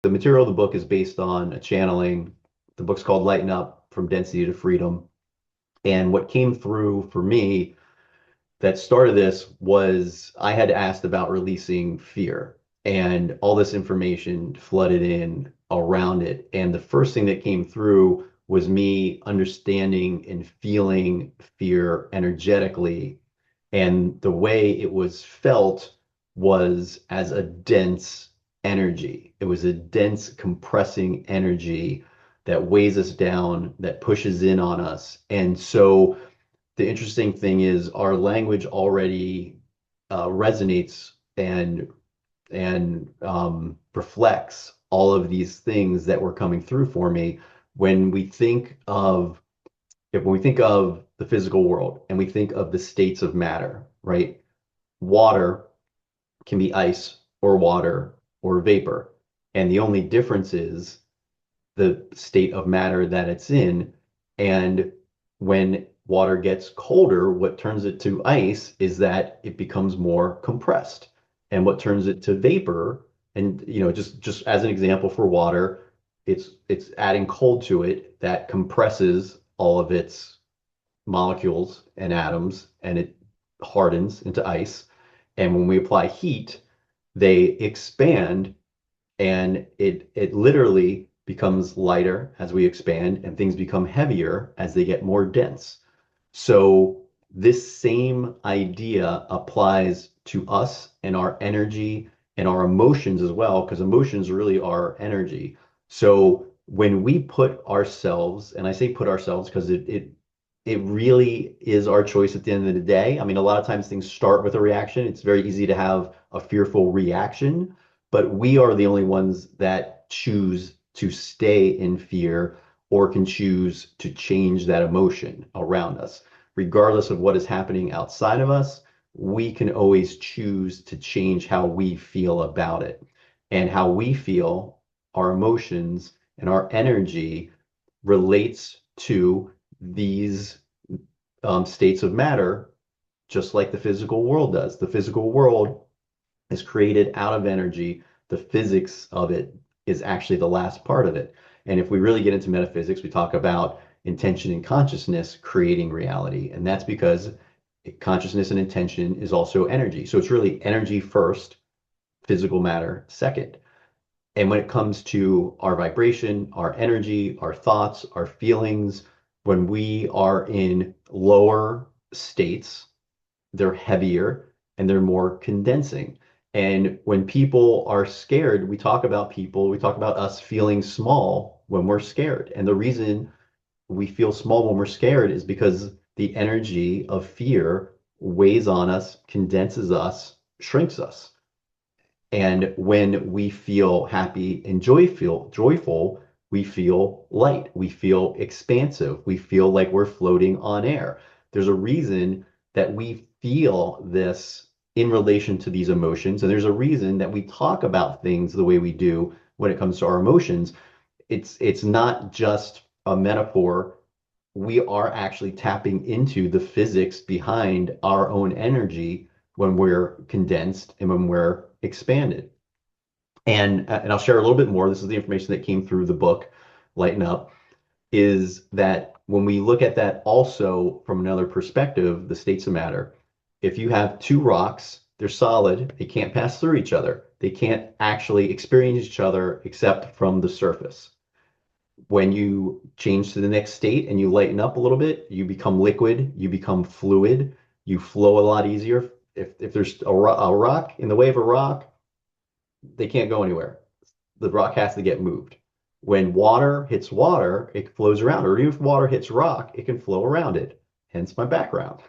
the material of the book is based on a channeling. The book's called Lighten Up, From Density to Freedom. And what came through for me that started this was I had asked about releasing fear, and all this information flooded in around it. And the first thing that came through was me understanding and feeling fear energetically. And the way it was felt was as a dense energy. It was a dense, compressing energy that weighs us down, that pushes in on us. And so the interesting thing is our language already resonates and reflects all of these things that were coming through for me when we think of when we think of the physical world and we think of the states of matter, right? Water can be ice or water or vapor, and the only difference is the state of matter that it's in. And when water gets colder, what turns it to ice is that it becomes more compressed. And what turns it to vapor, and just as an example for water, it's adding cold to it that compresses all of its molecules and atoms and it hardens into ice. And when we apply heat, they expand and it literally becomes lighter as we expand and things become heavier as they get more dense. So this same idea applies to us and our energy and our emotions as well, because emotions really are energy. So when we put ourselves, and I say put ourselves because it really is our choice at the end of the day. I mean, a lot of times things start with a reaction. It's very easy to have a fearful reaction, but we are the only ones that choose to stay in fear or can choose to change that emotion around us. Regardless of what is happening outside of us, we can always choose to change how we feel about it. And how we feel, our emotions, and our energy relates to these states of matter, just like the physical world does. The physical world is created out of energy. The physics of it is actually the last part of it. And if we really get into metaphysics, we talk about intention and consciousness creating reality. And that's because consciousness and intention is also energy. So it's really energy first, physical matter second. And when it comes to our vibration, our energy, our thoughts, our feelings, when we are in lower states, they're heavier and they're more condensing. And when people are scared, we talk about us feeling small when we're scared. And the reason we feel small when we're scared is because the energy of fear weighs on us, condenses us, shrinks us. And when we feel happy and joyful, we feel light, we feel expansive, we feel like we're floating on air. There's a reason that we feel this in relation to these emotions, and there's a reason that we talk about things the way we do when it comes to our emotions. It's not just a metaphor. We are actually tapping into the physics behind our own energy when we're condensed and when we're expanded. And I'll share a little bit more. This is the information that came through the book, Lighten Up, is that when we look at that also from another perspective, the states of matter, if you have two rocks, they're solid, they can't pass through each other. They can't actually experience each other except from the surface. When you change to the next state and you lighten up a little bit, you become liquid, you become fluid, you flow a lot easier. If there's a rock in the way of a rock, they can't go anywhere. The rock has to get moved. When water hits water, it flows around. Or even if water hits rock, it can flow around it. Hence my background.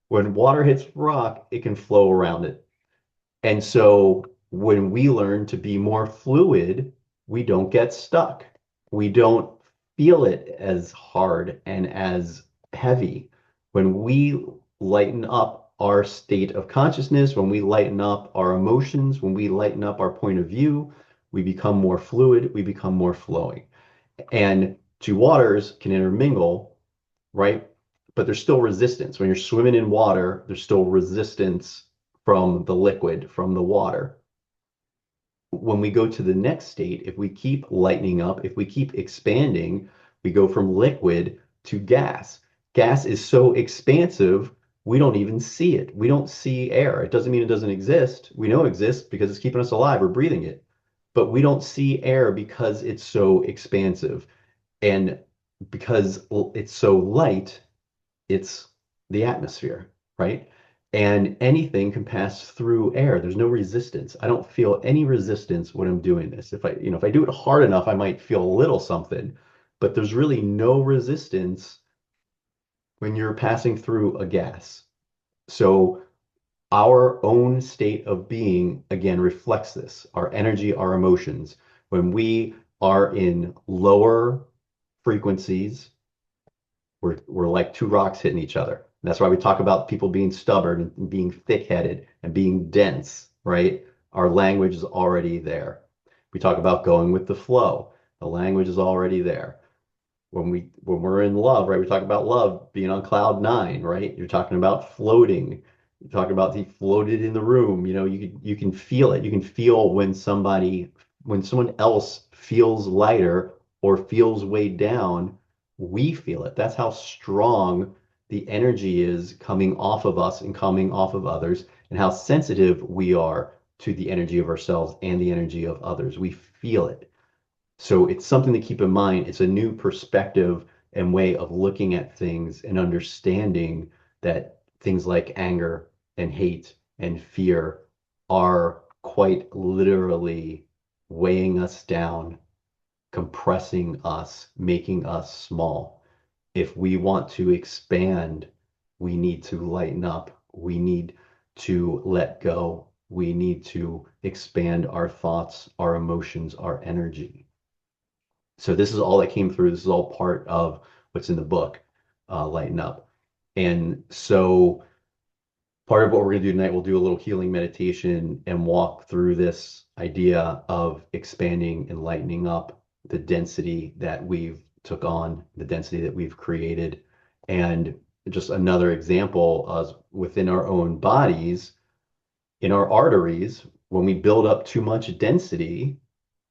When water hits rock, it can flow around it. And so when we learn to be more fluid, we don't get stuck. We don't feel it as hard and as heavy. When we lighten up our state of consciousness, when we lighten up our emotions, when we lighten up our point of view, we become more fluid, we become more flowing. And two waters can intermingle, right? But there's still resistance. When you're swimming in water, there's still resistance from the liquid, from the water. when we go to the next state, if we keep lightening up, if we keep expanding, we go from liquid to gas. Gas is so expansive, we don't even see it. We don't see air. It doesn't mean it doesn't exist. We know it exists because it's keeping us alive. We're breathing it. But we don't see air because it's so expansive. And because it's so light, it's the atmosphere, right? And anything can pass through air. There's no resistance. I don't feel any resistance when I'm doing this. If I do it hard enough, I might feel a little something, but there's really no resistance when you're passing through a gas. So our own state of being, again, reflects this, our energy, our emotions. When we are in lower frequencies, we're like two rocks hitting each other. And that's why we talk about people being stubborn and being thick-headed and being dense, right? Our language is already there. We talk about going with the flow. The language is already there. When we're in love, right? We talk about love being on cloud nine, right? You're talking about floating. You're talking about the floated in the room. You can feel it. You can feel when someone else feels lighter or feels weighed down, we feel it. That's how strong the energy is coming off of us and coming off of others, and how sensitive we are to the energy of ourselves and the energy of others. We feel it. So it's something to keep in mind. It's a new perspective and way of looking at things and understanding that things like anger and hate and fear are quite literally weighing us down, compressing us, making us small. If we want to expand, we need to lighten up. We need to let go. We need to expand our thoughts, our emotions, our energy. So this is all that came through. This is all part of what's in the book, Lighten Up. And so part of what we're going to do tonight, we'll do a little healing meditation and walk through this idea of expanding and lightening up the density that we've took on, the density that we've created. And just another example of within our own bodies, in our arteries, when we build up too much density,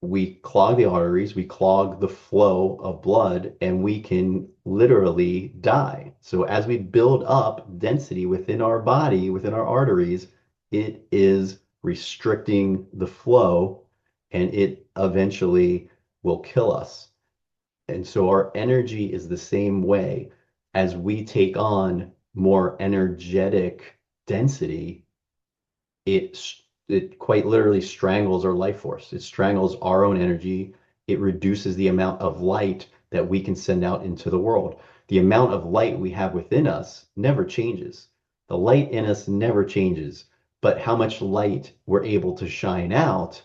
we clog the arteries, we clog the flow of blood, and we can literally die. So as we build up density within our body, within our arteries, it is restricting the flow and it eventually will kill us. And so our energy is the same way. As we take on more energetic density, it it quite literally strangles our life force. It strangles our own energy. It reduces the amount of light that we can send out into the world. The amount of light we have within us never changes. The light in us never changes, but how much light we're able to shine out,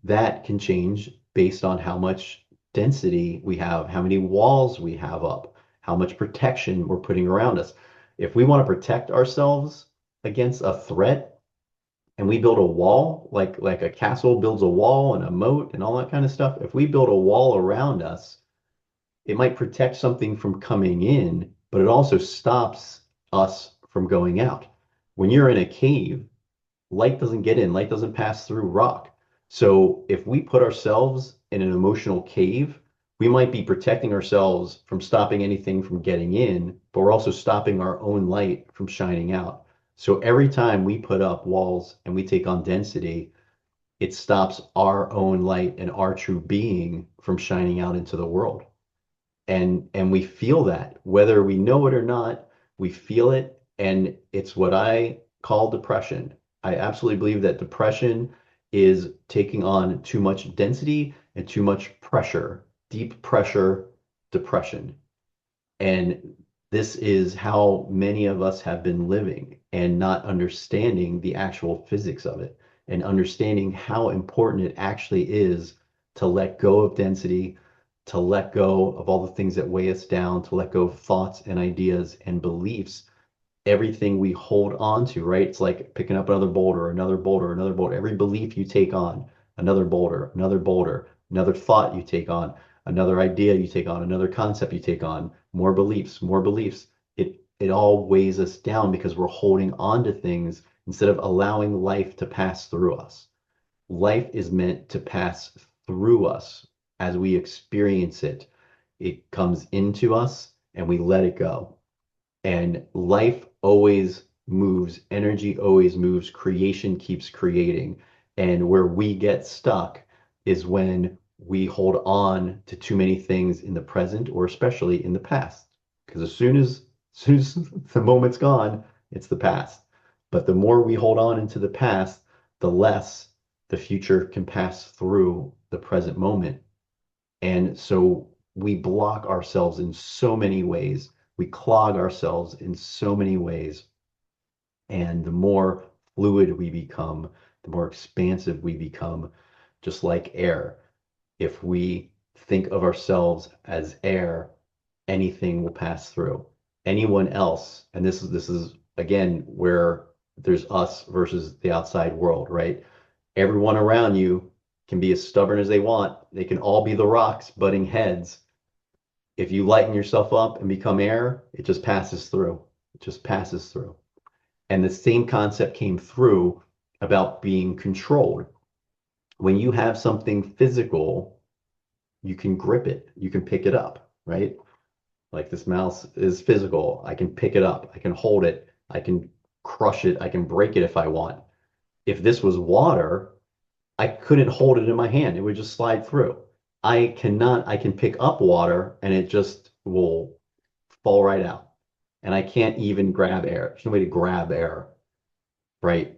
that can change based on how much density we have, how many walls we have up, how much protection we're putting around us. If we want to protect ourselves against a threat, and we build a wall, like a castle builds a wall and a moat and all that kind of stuff, if we build a wall around us, it might protect something from coming in, but it also stops us from going out. When you're in a cave, light doesn't get in, light doesn't pass through rock. So if we put ourselves in an emotional cave, we might be protecting ourselves from stopping anything from getting in, but we're also stopping our own light from shining out. So every time we put up walls and we take on density, it stops our own light and our true being from shining out into the world. And we feel that whether we know it or not, we feel it, and it's what I call depression. I absolutely believe that depression is taking on too much density and too much pressure, deep pressure depression. And this is how many of us have been living and not understanding the actual physics of it and understanding how important it actually is to let go of density, to let go of all the things that weigh us down, to let go of thoughts and ideas and beliefs, everything we hold on to, right? It's like picking up another boulder, another boulder, another boulder. Every belief you take on, another boulder, another thought you take on, another idea you take on, another concept you take on, more beliefs, more beliefs. It all weighs us down because we're holding on to things instead of allowing life to pass through us. Life is meant to pass through us as we experience it. It comes into us and we let it go. And life always moves, energy always moves, creation keeps creating. And where we get stuck is when we hold on to too many things in the present or especially in the past. Because as soon as the moment's gone, it's the past. But the more we hold on into the past, the less the future can pass through the present moment. And so we block ourselves in so many ways. We clog ourselves in so many ways. And the more fluid we become, the more expansive we become, just like air. If we think of ourselves as air, anything will pass through. Anyone else, and this is again where there's us versus the outside world, right? Everyone around you can be as stubborn as they want. They can all be the rocks butting heads. If you lighten yourself up and become air, it just passes through. It just passes through. And the same concept came through about being controlled. When you have something physical, you can grip it, you can pick it up, right? Like this mouse is physical. I can pick it up, I can hold it, I can crush it, I can break it if I want. If this was water, I couldn't hold it in my hand. It would just slide through. I can pick up water and it just will fall right out. And I can't even grab air. There's no way to grab air, right?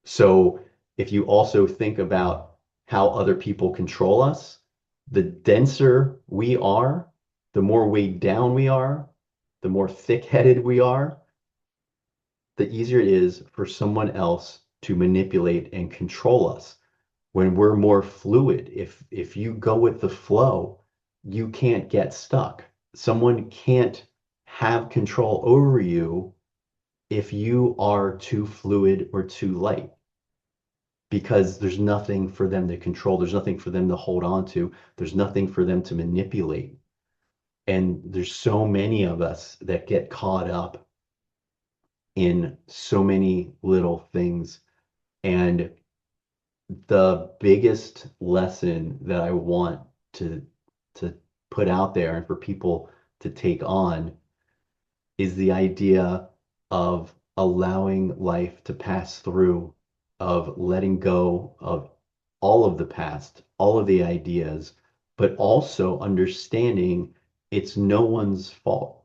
So if you also think about how other people control us, the denser we are, the more weighed down we are, the more thick-headed we are, the easier it is for someone else to manipulate and control us. When we're more fluid, if you go with the flow, you can't get stuck. Someone can't have control over you if you are too fluid or too light because there's nothing for them to control. There's nothing for them to hold on to. There's nothing for them to manipulate. And there's so many of us that get caught up in so many little things. And the biggest lesson that I want to to put out there and for people to take on is the idea of allowing life to pass through, of letting go of all of the past, all of the ideas, but also understanding it's no one's fault.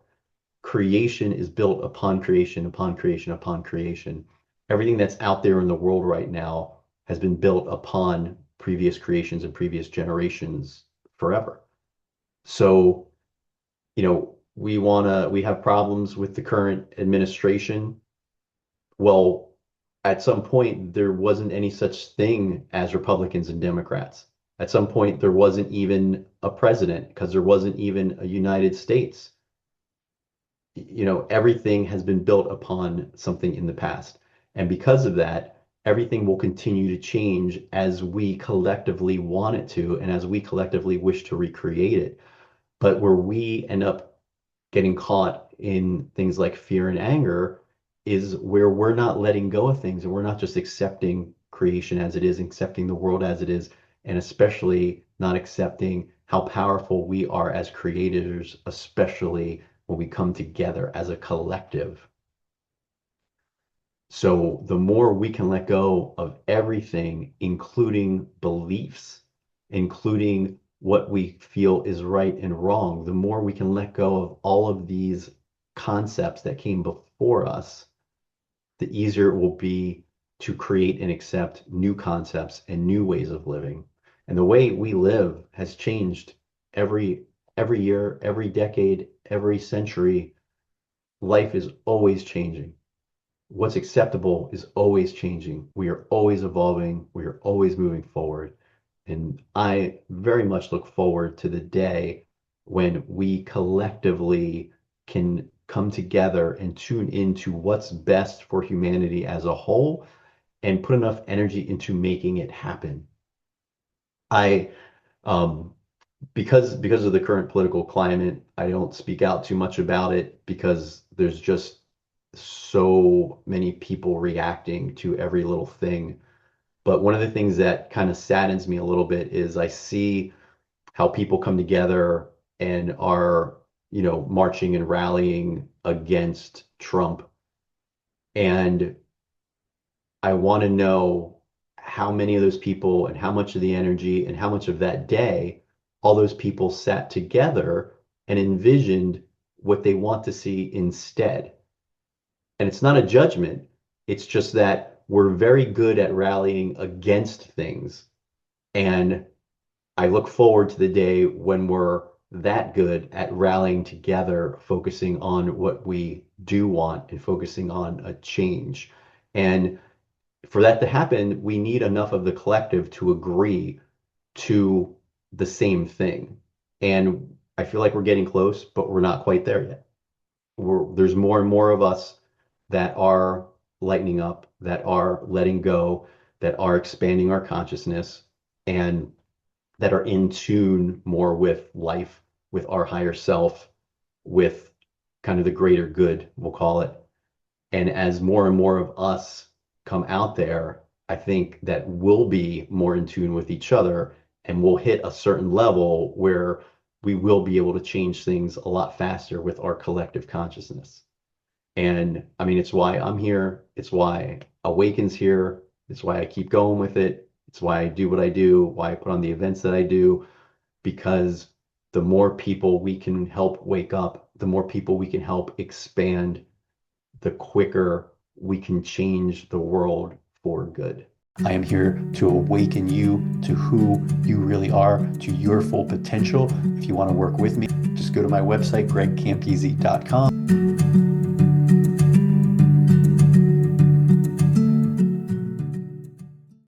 Creation is built upon creation, upon creation, upon creation. Everything that's out there in the world right now has been built upon previous creations and previous generations forever. So, we have problems with the current administration. Well, at some point, there wasn't any such thing as Republicans and Democrats. At some point, there wasn't even a president because there wasn't even a United States. Everything has been built upon something in the past. And because of that, everything will continue to change as we collectively want it to and as we collectively wish to recreate it. But where we end up getting caught in things like fear and anger is where we're not letting go of things and we're not just accepting creation as it is, accepting the world as it is, and especially not accepting how powerful we are as creators, especially when we come together as a collective. So the more we can let go of everything, including beliefs, including what we feel is right and wrong, the more we can let go of all of these concepts that came before us, the easier it will be to create and accept new concepts and new ways of living. And the way we live has changed every every year, every decade, every century. Life is always changing. What's acceptable is always changing. We are always evolving. We are always moving forward. And I very much look forward to the day when we collectively can come together and tune into what's best for humanity as a whole and put enough energy into making it happen. I, um, because of the current political climate, I don't speak out too much about it because there's just so many people reacting to every little thing. But one of the things that kind of saddens me a little bit is I see how people come together and are, marching and rallying against Trump. And I want to know how many of those people and how much of the energy and how much of that day all those people sat together and envisioned what they want to see instead. And it's not a judgment, it's just that we're very good at rallying against things. And I look forward to the day when we're that good at rallying together, focusing on what we do want and focusing on a change. And for that to happen, we need enough of the collective to agree to the same thing. And I feel like we're getting close, but we're not quite there yet. There's more and more of us that are lightening up, that are letting go, that are expanding our consciousness, and that are in tune more with life, with our higher self, with kind of the greater good, we'll call it. And as more and more of us come out there, I think that we'll be more in tune with each other and we'll hit a certain level where we will be able to change things a lot faster with our collective consciousness. And I mean, it's why I'm here. It's why Awaken's here. It's why I keep going with it. It's why I do what I do, why I put on the events that I do, because the more people we can help wake up, the more people we can help expand, the quicker we can change the world for good. I am here to awaken you to who you really are, to your full potential. If you want to work with me, just go to my website, gregcampisi.com.